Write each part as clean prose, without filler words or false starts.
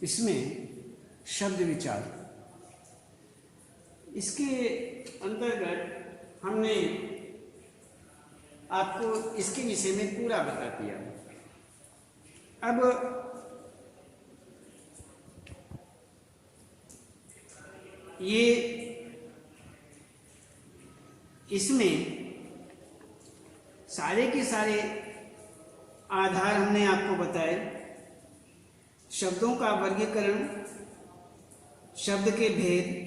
इसमें शब्द विचार, इसके अंतर्गत हमने आपको इसके विषय में पूरा बता दिया। अब ये इसमें सारे के सारे आधार हमने आपको बताए। शब्दों का वर्गीकरण, शब्द के भेद,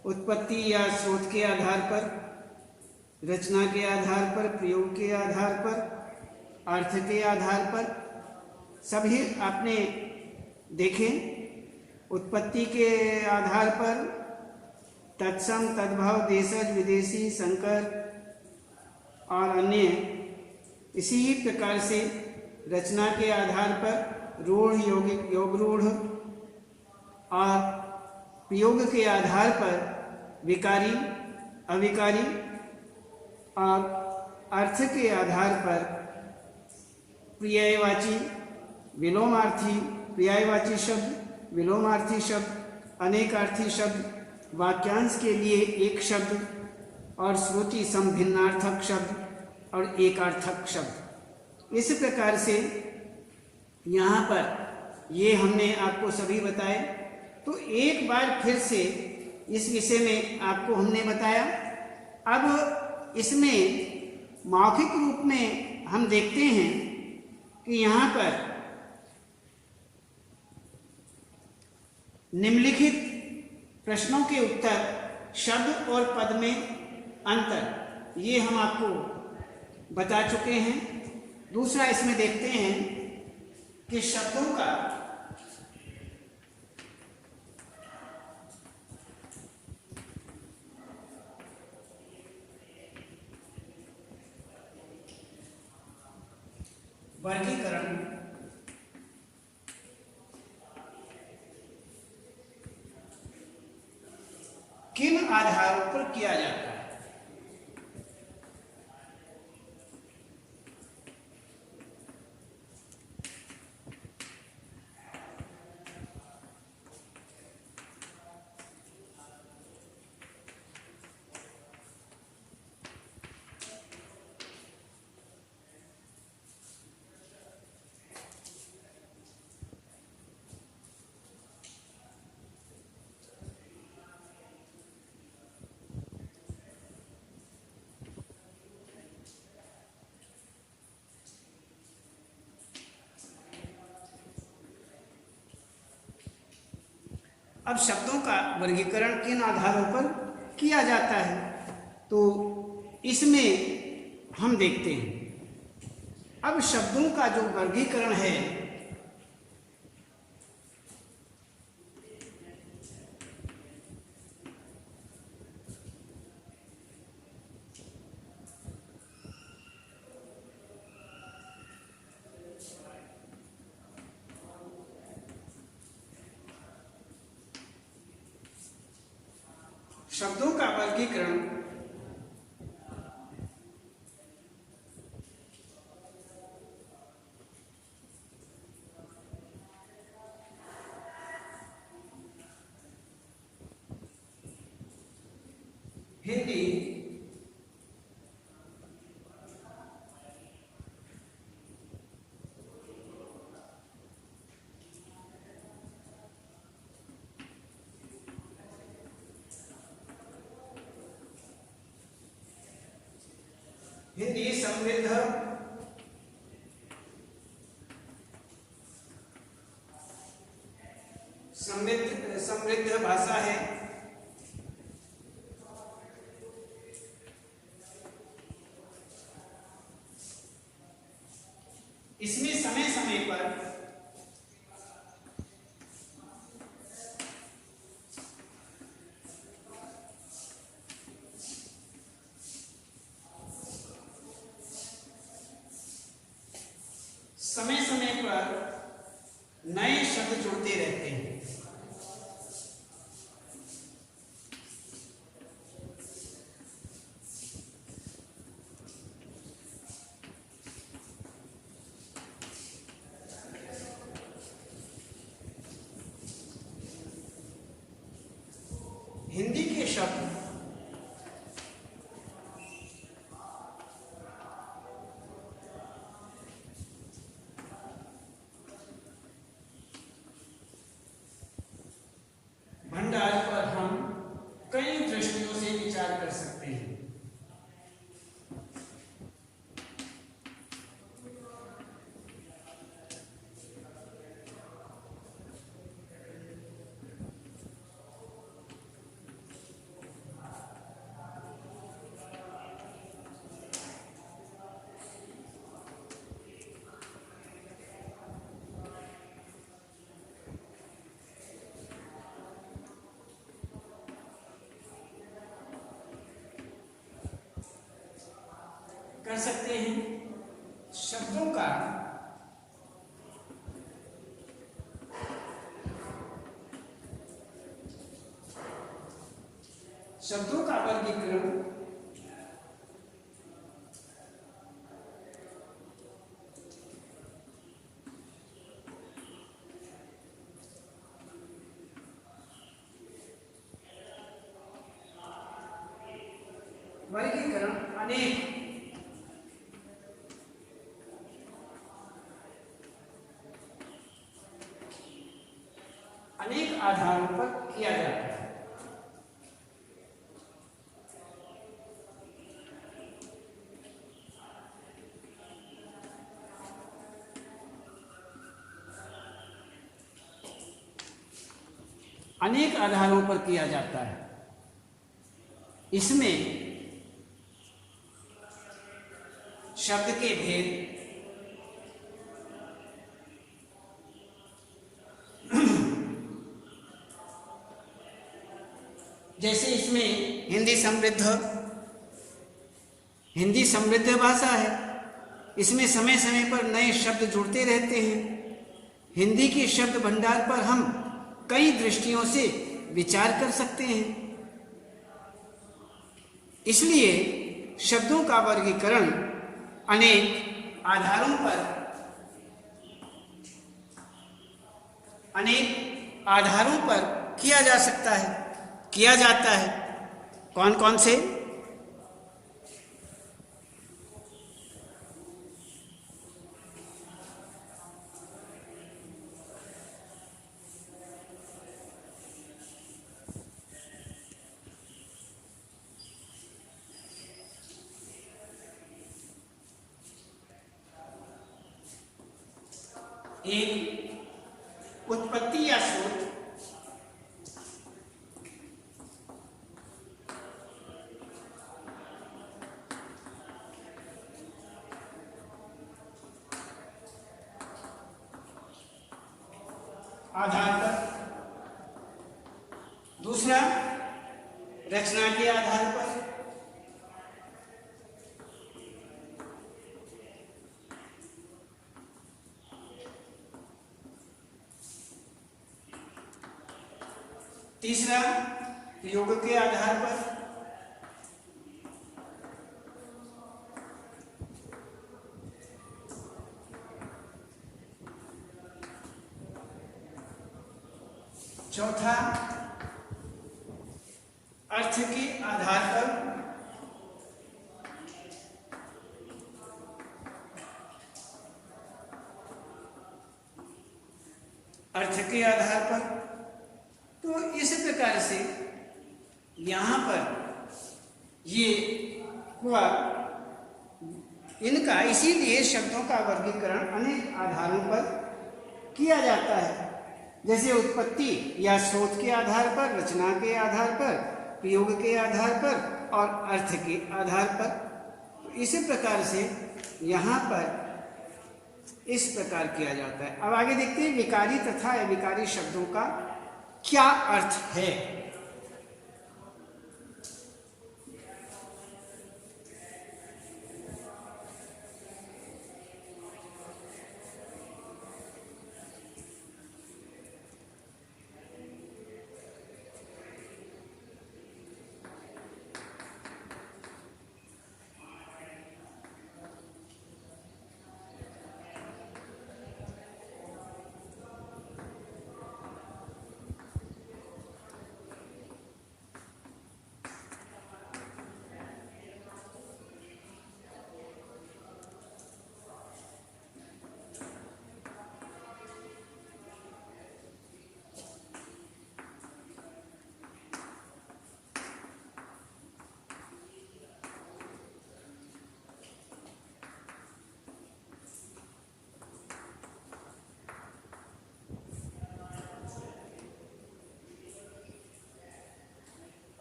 उत्पत्ति या स्रोत के आधार पर, रचना के आधार पर, प्रयोग के आधार पर, अर्थ के आधार पर, सभी आपने देखे। उत्पत्ति के आधार पर तत्सम, तद्भव, देशज, विदेशी, संकर और अन्य। इसी प्रकार से रचना के आधार पर रूढ़, यौगिक, योग रूढ़, और प्रयोग के आधार पर विकारी, अविकारी, और अर्थ के आधार पर पर्यायवाची, विलोमार्थी, पर्यायवाची शब्द, विलोमार्थी शब्द, अनेकार्थी शब्द, वाक्यांश के लिए एक शब्द, और श्रुति सम भिन्नार्थक शब्द और एकार्थक शब्द। इस प्रकार से यहाँ पर ये हमने आपको सभी बताए। तो एक बार फिर से इस विषय में आपको हमने बताया। अब इसमें मौखिक रूप में हम देखते हैं कि यहाँ पर निम्नलिखित प्रश्नों के उत्तर, शब्द और पद में अंतर, ये हम आपको बता चुके हैं। दूसरा इसमें देखते हैं कि शब्दों का वर्गीकरण किन आधारों पर किया जाता है। अब शब्दों का वर्गीकरण किन आधारों पर किया जाता है, तो इसमें हम देखते हैं। अब शब्दों का जो वर्गीकरण है, शब्दों का वर्गीकरण हिंदी, हिंदी समृद्ध भाषा है। इसमें समय समय पर नए शब्द जुड़ते रहते हैं। कर सकते हैं शब्दों का वर्गीकरण अनेक आधारों पर किया जाता है। अनेक आधारों पर किया जाता है। इसमें शब्द के भेद, जैसे इसमें हिंदी समृद्ध भाषा है। इसमें समय समय पर नए शब्द जुड़ते रहते हैं। हिंदी के शब्द भंडार पर हम कई दृष्टियों से विचार कर सकते हैं। इसलिए शब्दों का वर्गीकरण अनेक आधारों पर किया जाता है। कौन कौन से? एक उत्पत्ति या स्रोत, आधार पर। दूसरा रचना के आधार पर। तीसरा प्रयोग के आधार पर। चौथा अर्थ के आधार पर। तो इस प्रकार से यहाँ पर ये हुआ इनका, इसीलिए शब्दों का वर्गीकरण अनेक आधारों पर किया जाता है। जैसे उत्पत्ति या स्रोत के आधार पर, रचना के आधार पर, प्रयोग के आधार पर और अर्थ के आधार पर। तो इसी प्रकार से यहाँ पर इस प्रकार किया जाता है। अब आगे देखते हैं विकारी तथा अविकारी शब्दों का क्या अर्थ है।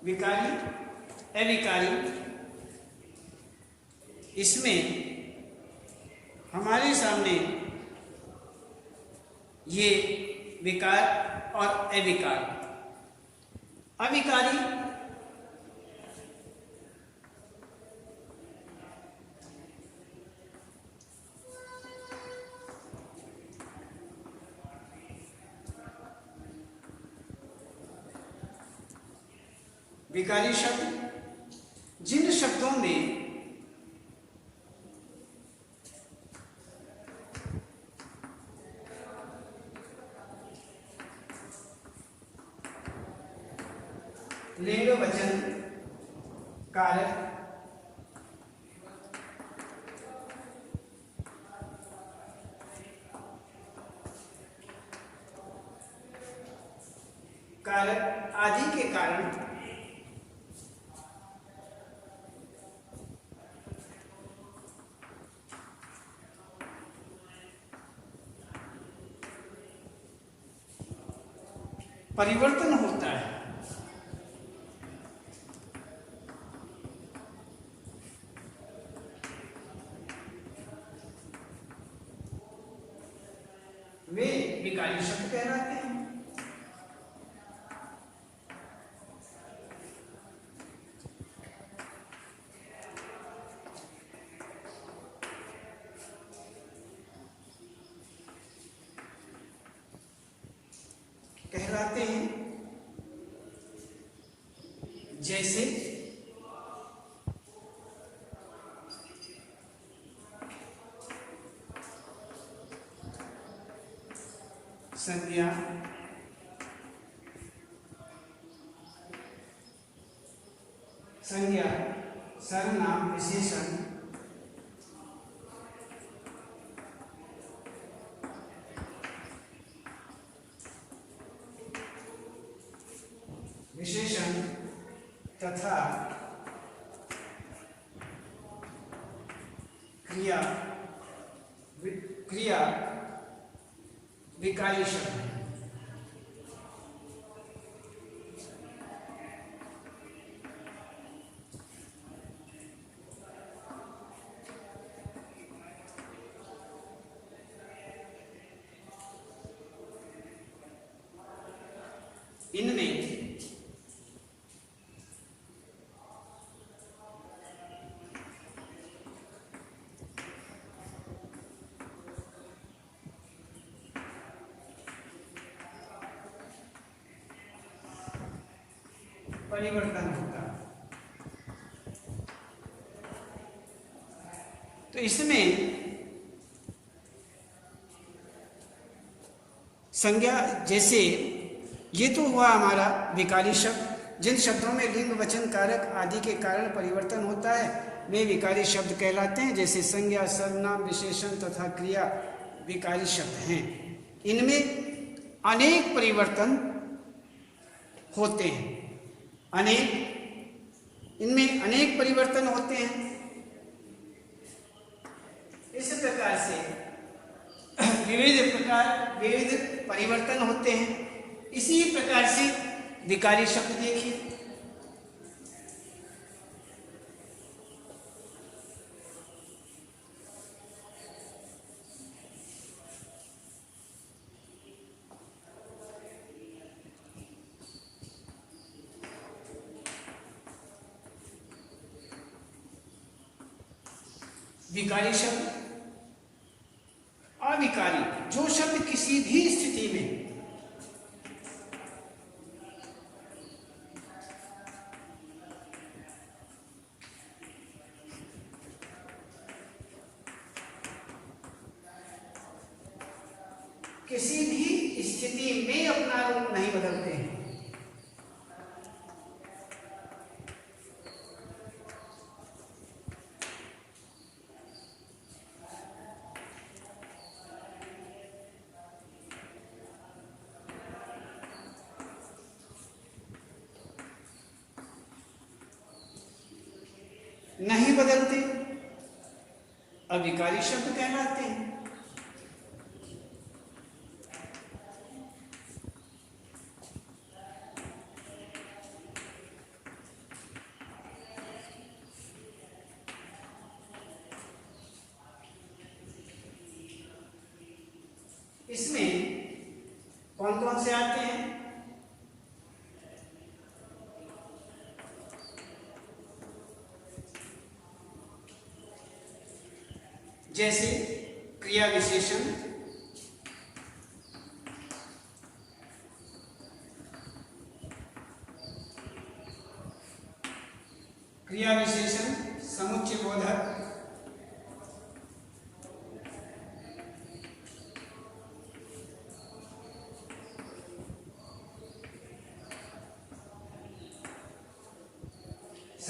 विकारी, अविकारी, इसमें हमारे सामने ये विकार और अविकार। अविकारी विकारी शब्द जिन शब्दों में लिंग वचन कारक कारक आदि के कारण परिवर्तन होता है। वे विकारी शब्द कहलाते हैं। कहलाते हैं जैसे संज्ञा, संज्ञा, सर्वनाम, विशेषण, विशेषण तथा क्रिया क्रिया विकारी शब्द है। इनमें परिवर्तन होता है। तो इसमें संज्ञा, जैसे ये तो हुआ हमारा विकारी शब्द। जिन शब्दों में लिंग वचन कारक आदि के कारण परिवर्तन होता है वे विकारी शब्द कहलाते हैं। जैसे संज्ञा, सर्वनाम, विशेषण तथा क्रिया विकारी शब्द हैं। इनमें अनेक परिवर्तन होते हैं। इनमें अनेक परिवर्तन होते हैं। इस प्रकार से विविध परिवर्तन होते हैं। इसी प्रकार से विकारी शब्द देखिए। विकारी शब्द, अविकारी, जो शब्द किसी भी स्थिति में किसी भी स्थिति में अपना रूप नहीं बदलते हैं। नहीं बदलते, अविकारी शब्द कहलाते हैं। इसमें कौन कौन से आते हैं? जैसे क्रिया विशेषण,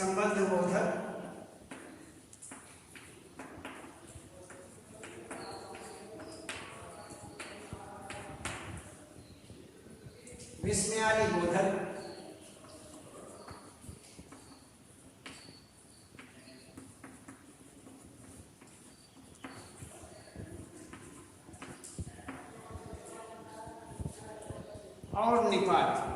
संबंध बोधक, विस्मयादि बोधक, और निपात।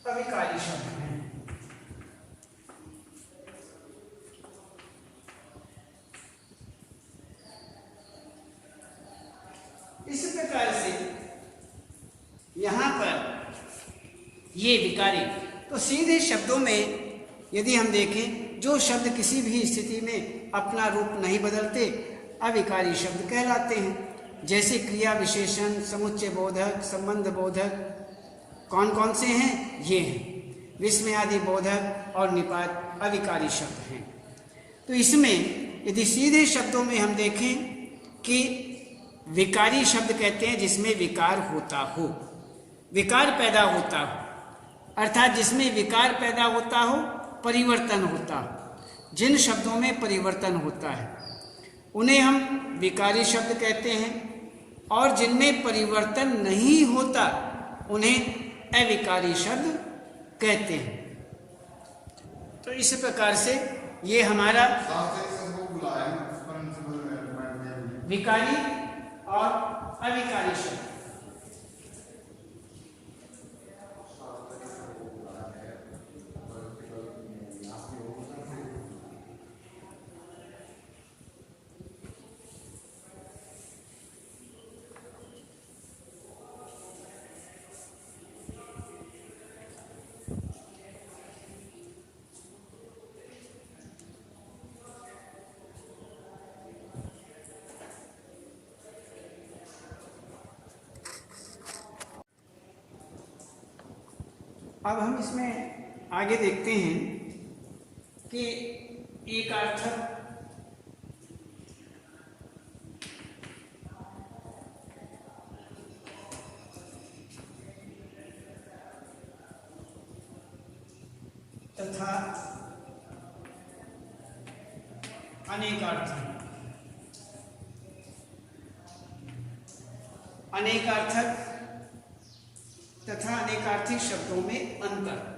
अविकारी शब्द हैं। इस प्रकार से यहां पर ये विकारी, तो सीधे शब्दों में यदि हम देखें, जो शब्द किसी भी स्थिति में अपना रूप नहीं बदलते अविकारी शब्द कहलाते हैं। जैसे क्रिया विशेषण, समुच्चय बोधक, संबंध बोधक कौन कौन से हैं? ये हैं विस्मयादि बोधक और निपात अविकारी शब्द हैं। तो इसमें यदि सीधे शब्दों में हम देखें कि विकारी शब्द कहते हैं जिसमें विकार होता हो, विकार पैदा होता हो, अर्थात जिसमें विकार पैदा होता हो, परिवर्तन होता हो। जिन शब्दों में परिवर्तन होता है उन्हें हम विकारी शब्द कहते हैं, और जिनमें परिवर्तन नहीं होता उन्हें अविकारी शब्द कहते हैं। तो इस प्रकार से ये हमारा विकारी और अविकारी शब्द। अब हम इसमें आगे देखते हैं कि एक अर्थ तथा अनेकार्थक, अनेकार्थक तथा अनेकार्थिक शब्दों में अंतर।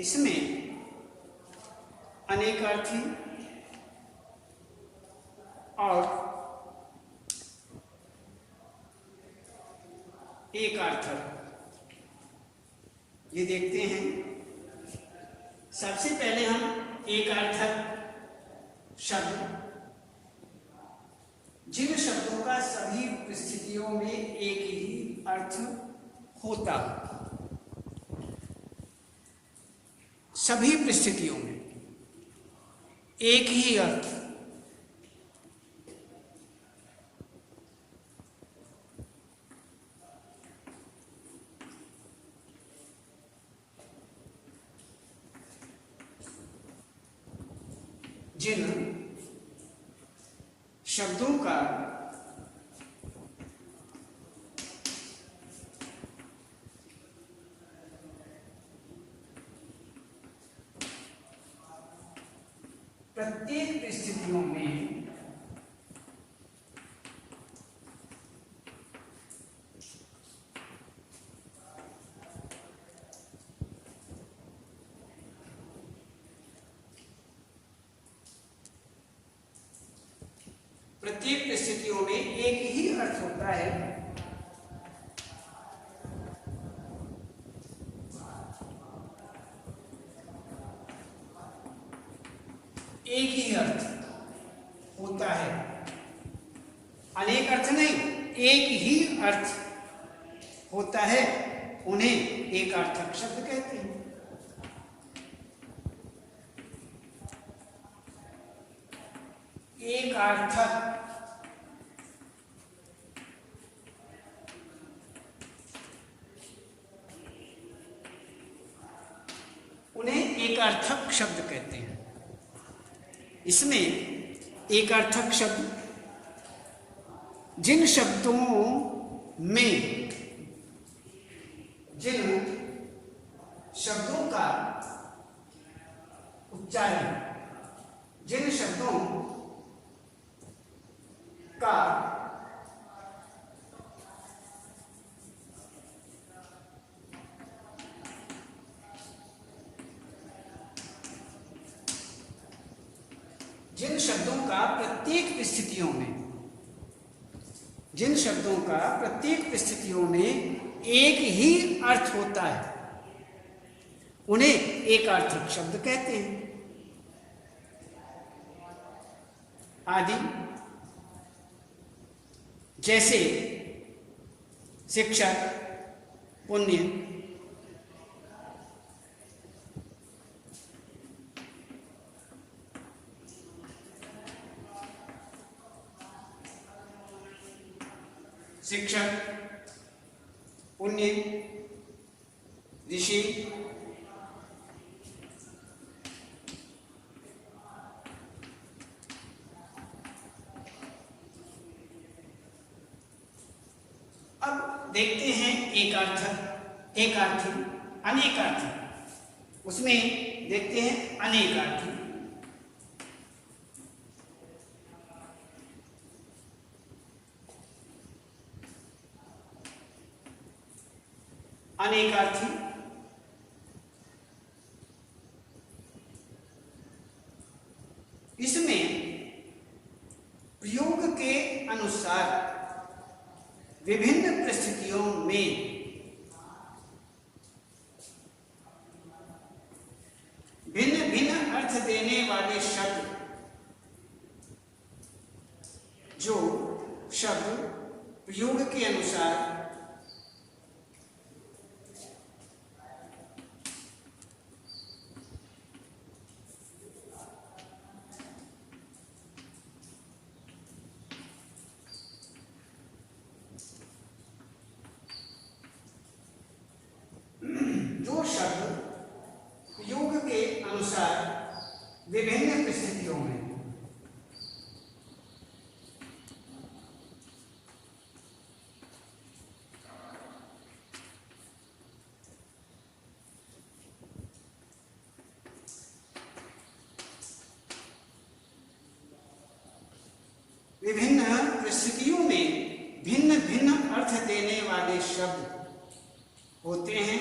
इसमें अनेकार्थी और एकार्थक ये देखते हैं। सबसे पहले हम एकार्थक शब्द, जिन शब्दों का सभी परिस्थितियों में एक ही अर्थ होता, सभी परिस्थितियों में एक ही अर्थ, जिन शब्दों का प्रत्येक परिस्थितियों में एक ही अर्थ होता है, एक ही अर्थ होता है, अनेक अर्थ नहीं, एक ही अर्थ होता है, उन्हें एकार्थक शब्द कहते हैं। एकार्थक उन्हें एकार्थक शब्द कहते हैं। इसमें एकार्थक शब्द जिन शब्दों में, जिन शब्दों का उच्चारण, जिन शब्दों का जिन शब्दों का प्रत्येक स्थितियों में, जिन शब्दों का प्रत्येक स्थितियों में एक ही अर्थ होता है, उन्हें एकार्थक शब्द कहते हैं। आदि जैसे शिक्षा, पुण्य, शिक्षक, पुण्य, ऋषि, अब देखते हैं एकार्थक, एकार्थी, अनेकार्थी। उसमें देखते हैं अनेकार्थी। अनेकार्थी इसमें प्रयोग के अनुसार विभिन्न परिस्थितियों में भिन्न भिन्न अर्थ देने वाले शब्द, जो शब्द प्रयोग के अनुसार योग के अनुसार विभिन्न परिस्थितियों में विभिन्न परिस्थितियों में भिन्न भिन्न अर्थ देने वाले शब्द होते हैं।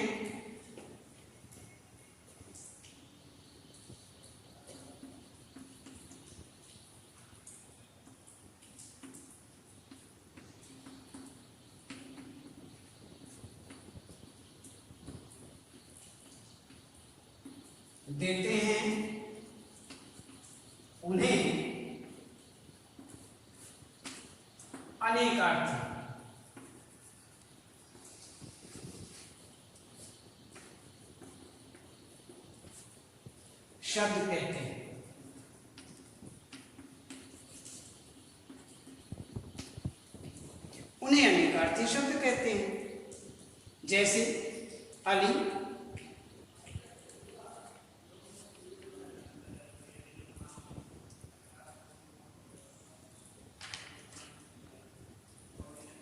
देते हैं, उन्हें अनेकार्थी शब्द कहते हैं। उन्हें अनेकार्थी शब्द कहते हैं। जैसे अली,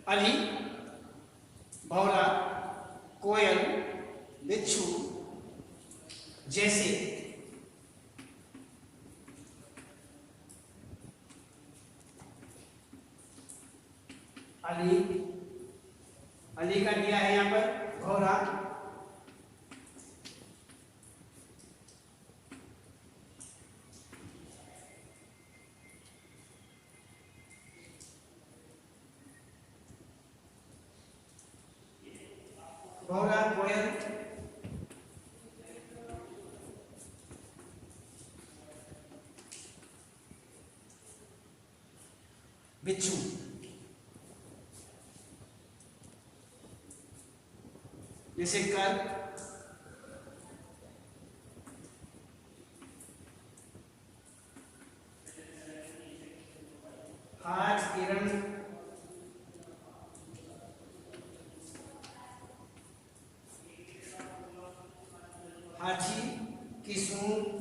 अली, भौरा, कोयल, बिच्छू जैसे अली, अली का दिया है यहाँ पर भौरा, भौरा, कोयल, बिच्छू, जैसे कर, हाथ, किरण, हाथी की सूंड,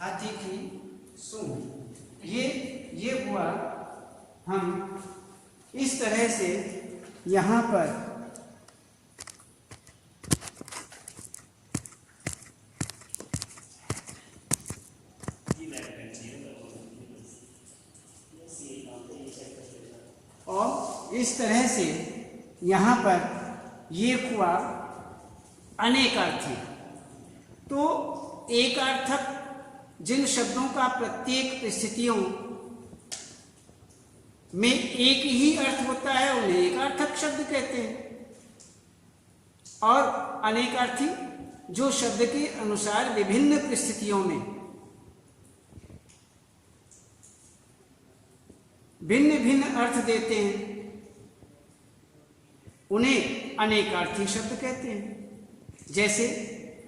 हाथी की सूंड। ये हुआ। हम इस तरह से यहाँ पर और इस तरह से यहाँ पर ये हुआ अनेकार्थी। तो एकार्थक जिन शब्दों का प्रत्येक परिस्थितियों में एक ही अर्थ होता है उन्हें एकार्थक शब्द कहते हैं, और अनेकार्थी जो शब्द के अनुसार विभिन्न परिस्थितियों में भिन्न भिन्न अर्थ देते हैं उन्हें अनेकार्थी शब्द कहते हैं। जैसे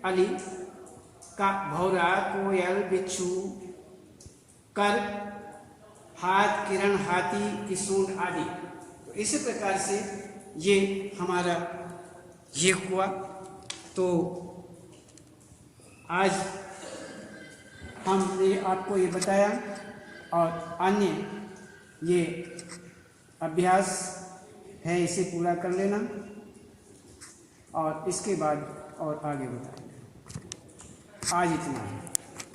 अली का भौरा, कोयल, बिच्छू, कर, हाथ, किरण, हाथी की सूंड आदि। तो इसी प्रकार से ये हमारा ये हुआ। तो आज हमने आपको ये बताया, और अन्य ये अभ्यास है, इसे पूरा कर लेना और इसके बाद और आगे बताएंगे। आज इतना है।